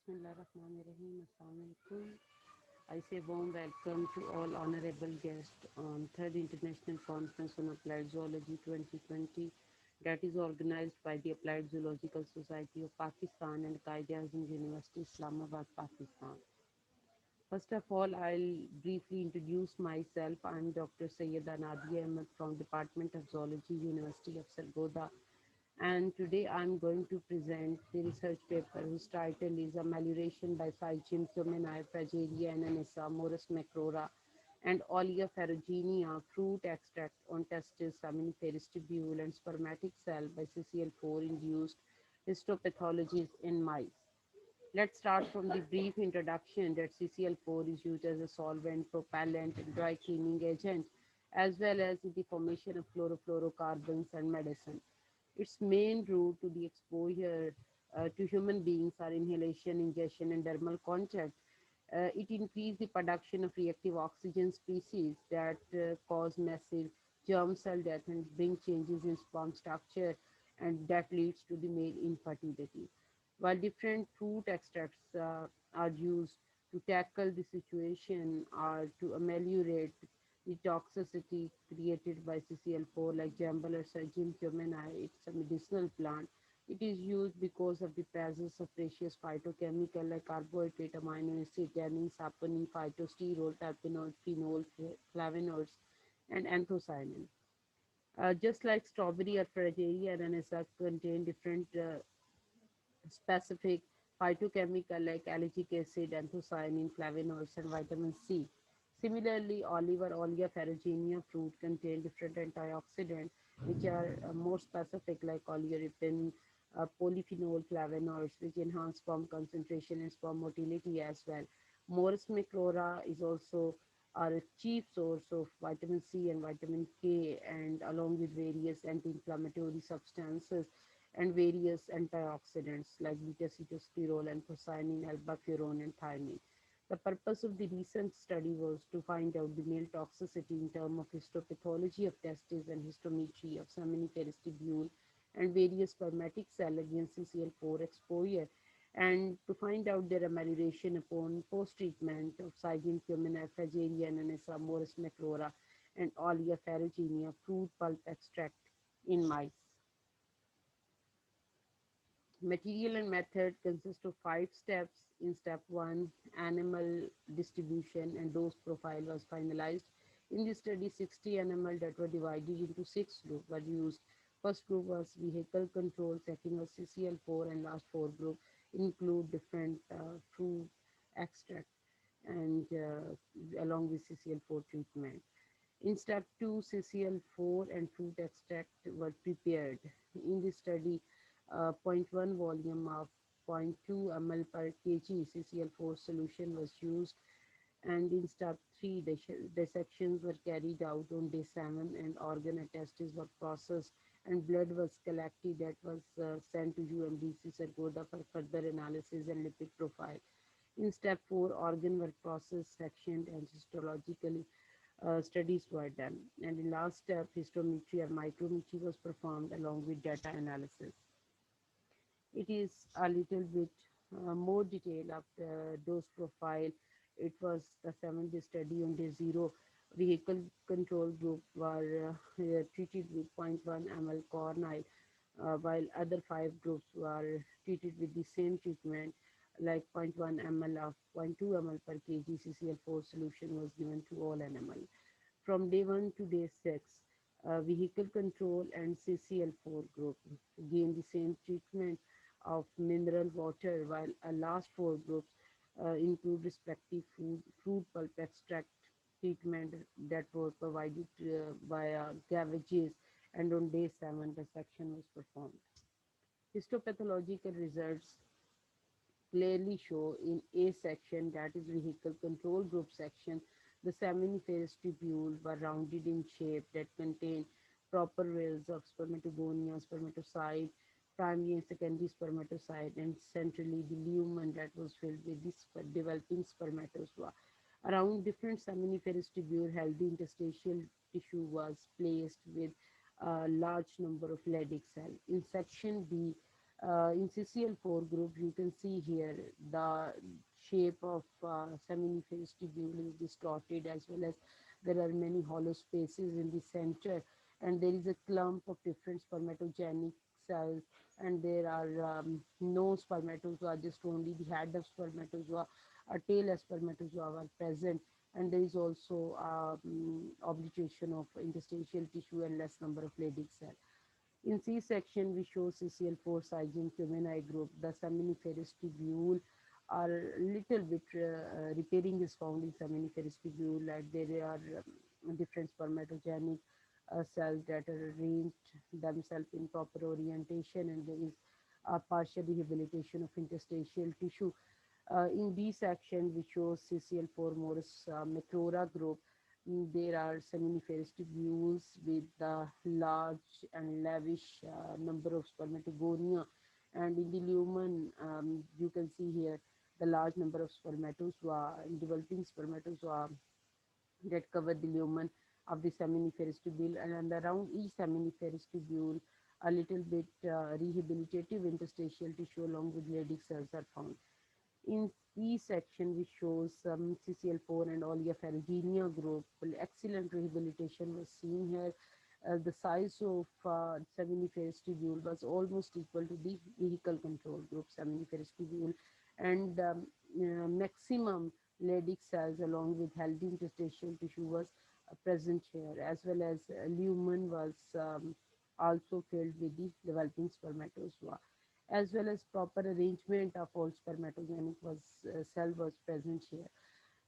Bismillahirrahmanirrahim. Assalamu alaikum. I say warm welcome to all honorable guests on Third International Conference on Applied Zoology 2020 that is organized by the Applied Zoological Society of Pakistan and Quaid-e-Azam University, Islamabad, Pakistan. First of all, I'll briefly introduce myself. I'm Dr. Sayyida Nadia Ahmed from Department of Zoology, University of Sargodha, and today I'm going to present the research paper whose title is A Melioration by Phygium Cuminae Frageria ananissa Morus macrora and Olea ferruginea fruit extract on testis seminiferous tubule and spermatic cell by CCL4 induced histopathologies in mice. Let's start from the brief introduction that CCl4 is used as a solvent, propellant, and dry cleaning agent, as well as in the formation of chlorofluorocarbons and medicine. Its main route to the exposure to human beings are inhalation, ingestion, and dermal contact. It increases the production of reactive oxygen species that cause massive germ cell death and bring changes in sperm structure, and that leads to the male infertility. While different fruit extracts are used to tackle the situation or to ameliorate the toxicity created by CCl4, like Jambal or Sargim cuminii, it's a medicinal plant. It is used because of the presence of precious phytochemical like carbohydrate, amino acid, tannin, saponin, phytosterol, terpenoid, phenol, flavonoids, and anthocyanin. Just like strawberry or Fragaria ananassa contain different specific phytochemical like allergic acid, anthocyanin, flavonoids, and vitamin C. Similarly, olive or Olea ferruginea fruit contain different antioxidants which are more specific like oleuropein, polyphenol flavonoids which enhance sperm concentration and sperm motility as well. Morus macrora is also a chief source of vitamin C and vitamin K, and along with various anti-inflammatory substances and various antioxidants like beta-citosterol, anthocyanin, alpha-furon, and thiamine. The purpose of the recent study was to find out the male toxicity in terms of histopathology of testes and histometry of seminiferous tubule and various spermatic cell against CCl4 exposure, and to find out their amelioration upon post-treatment of Cygium cuminea, Frageria ananissa, Morus macrora, and Olea ferruginea fruit pulp extract in mice. Material and method consist of 5 steps. In step 1, animal distribution and dose profile was finalized. In this study, 60 animals that were divided into 6 groups were used. First group was vehicle control, second was CCl4, and last 4 group include different fruit extract and along with CCl4 treatment. In step 2, CCl4 and fruit extract were prepared. In this study, zero point 0.1 volume of zero point 0.2 ml per kg CCl4 solution was used, and in step 3, dissections were carried out on day 7 and organ and testes were processed and blood was collected that was sent to UMDC Sargodha for further analysis and lipid profile. In step 4, organ were processed, sectioned, and histologically studies were done. And the last step, histometry or micrometry was performed along with data analysis. It is a little bit more detail of the dose profile. It was the 7 day study on day 0. Vehicle control group were treated with zero point 0.1 ml cornile, while other 5 groups were treated with the same treatment like zero point 0.1 ml of zero point 0.2 ml per kg CCl4 solution was given to all animals. From day 1 to day 6, vehicle control and CCl4 group gain the same treatment of mineral water, while a last 4 groups include respective fruit pulp extract treatment that were provided via gavages, and on day 7 the section was performed. Histopathological results clearly show in A section, that is vehicle control group section, the seminiferous tubules were rounded in shape that contain proper rails of spermatogonia, spermatocyte, primary and secondary spermatocyte, and centrally the lumen that was filled with this developing spermatozoa. Around different seminiferous tubule, healthy interstitial tissue was placed with a large number of Leydig cells. In section B, In CCl4 group, you can see here the shape of seminiferous tubule is distorted, as well as there are many hollow spaces in the center, and there is a clump of different spermatogenic cells, and there are no spermatozoa, just only the head of spermatozoa or tail of spermatozoa are present, and there is also obliteration of interstitial tissue and less number of Leydig cells. In C section, we show CCl4 Cygin Cumeni group. The seminiferous tubule are little bit repairing is found in seminiferous tubule, like there are different spermatogenic cells that are arranged themselves in proper orientation, and there is a partial rehabilitation of interstitial tissue. In B section, which shows CCl4 Morris Macrora group, there are seminiferous tubules with the large and lavish number of spermatogonia. And in the lumen, you can see here the large number of spermatozoa, developing spermatozoa that cover the lumen of the seminiferous tubule, and around each seminiferous tubule, a little bit rehabilitative interstitial tissue along with Leydig cells are found. In E section, which shows some CCl4 and oleoferruginea group, well, excellent rehabilitation was seen here. The size of seminiferous tubule was almost equal to the vehicle control group seminiferous tubule, and maximum Leydig cells along with healthy interstitial tissue was present here, as well as lumen was also filled with the developing spermatozoa, as well as proper arrangement of all spermatogenic cell was present here.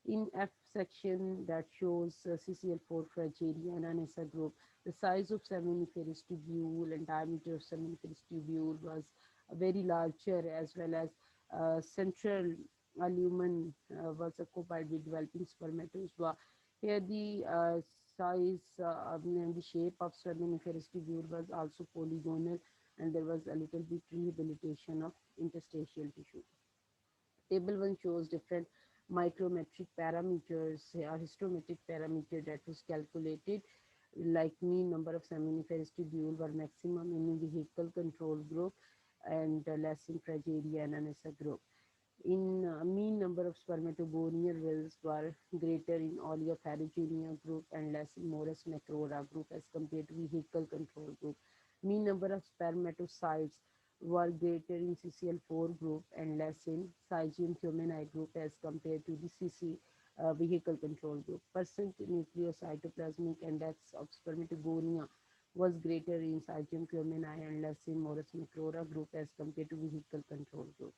In F section, that shows CCl4 Frageria and Anessa group, the size of seminiferous tubule and diameter of seminiferous tubule was very larger, as well as central lumen was occupied with developing spermatozoa. Here the size and the shape of seminiferous tubule was also polygonal, and there was a little bit rehabilitation of interstitial tissue. Table 1 shows different micrometric parameters, a histometric parameter that was calculated, like mean number of seminiferous tubule were maximum in the vehicle control group and less in Frageria and Anessa group. In mean number of spermatogonial wells were greater in Oleoferruginea group and less in Morus Macrora group as compared to vehicle control group. Mean number of spermatocytes were greater in CCl4 group and less in Cygium cumeni group as compared to the CC vehicle control group. Percent nucleocytoplasmic index of spermatogonia was greater in Cygium cumeni and less in Morus Macrora group as compared to vehicle control group.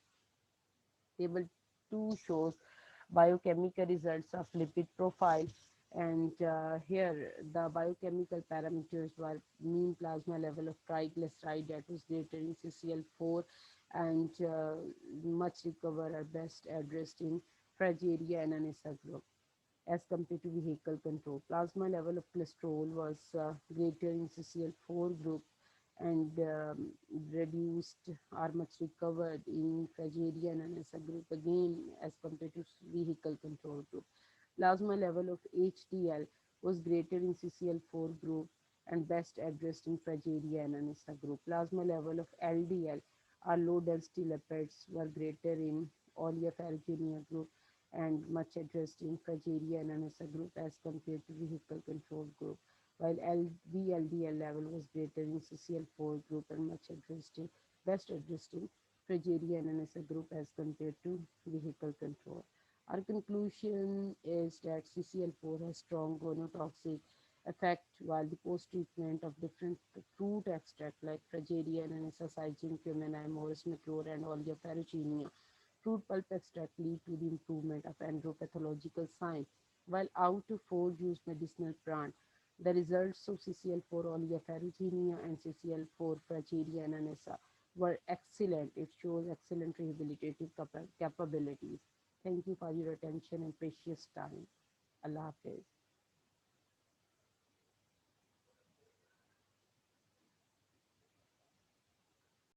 Table 2 shows biochemical results of lipid profile, and here the biochemical parameters were mean plasma level of triglyceride that was greater in CCl4, and much recover are best addressed in Frageria and Anessa group as compared to vehicle control. Plasma level of cholesterol was greater in CCl4 group and reduced or much recovered in Fragerian and as a group again as compared to vehicle control group. Plasma level of HDL was greater in CCl4 group and best addressed in Frageria and Anissa group. Plasma level of LDL or low density lipids were greater in Oleoferruginea group and much addressed in Frageria and Anissa group as compared to vehicle control group, while VLDL level was greater in CCl4 group and much addressed in best addressed in Frageria and NSA group as compared to vehicle control. Our conclusion is that CCl4 has strong gonotoxic effect, while the post-treatment of different fruit extract like Frageria and NSA, Cygium cumeni, Morus Macrora, and Oleoferruginea fruit pulp extract lead to the improvement of andropathological signs, while out of 4 used medicinal plant, the results of CCl4 oleoferruginea and CCl4 Frageria and Anessa were excellent. It shows excellent rehabilitative capabilities. Thank you for your attention and precious time. Allah Hafiz.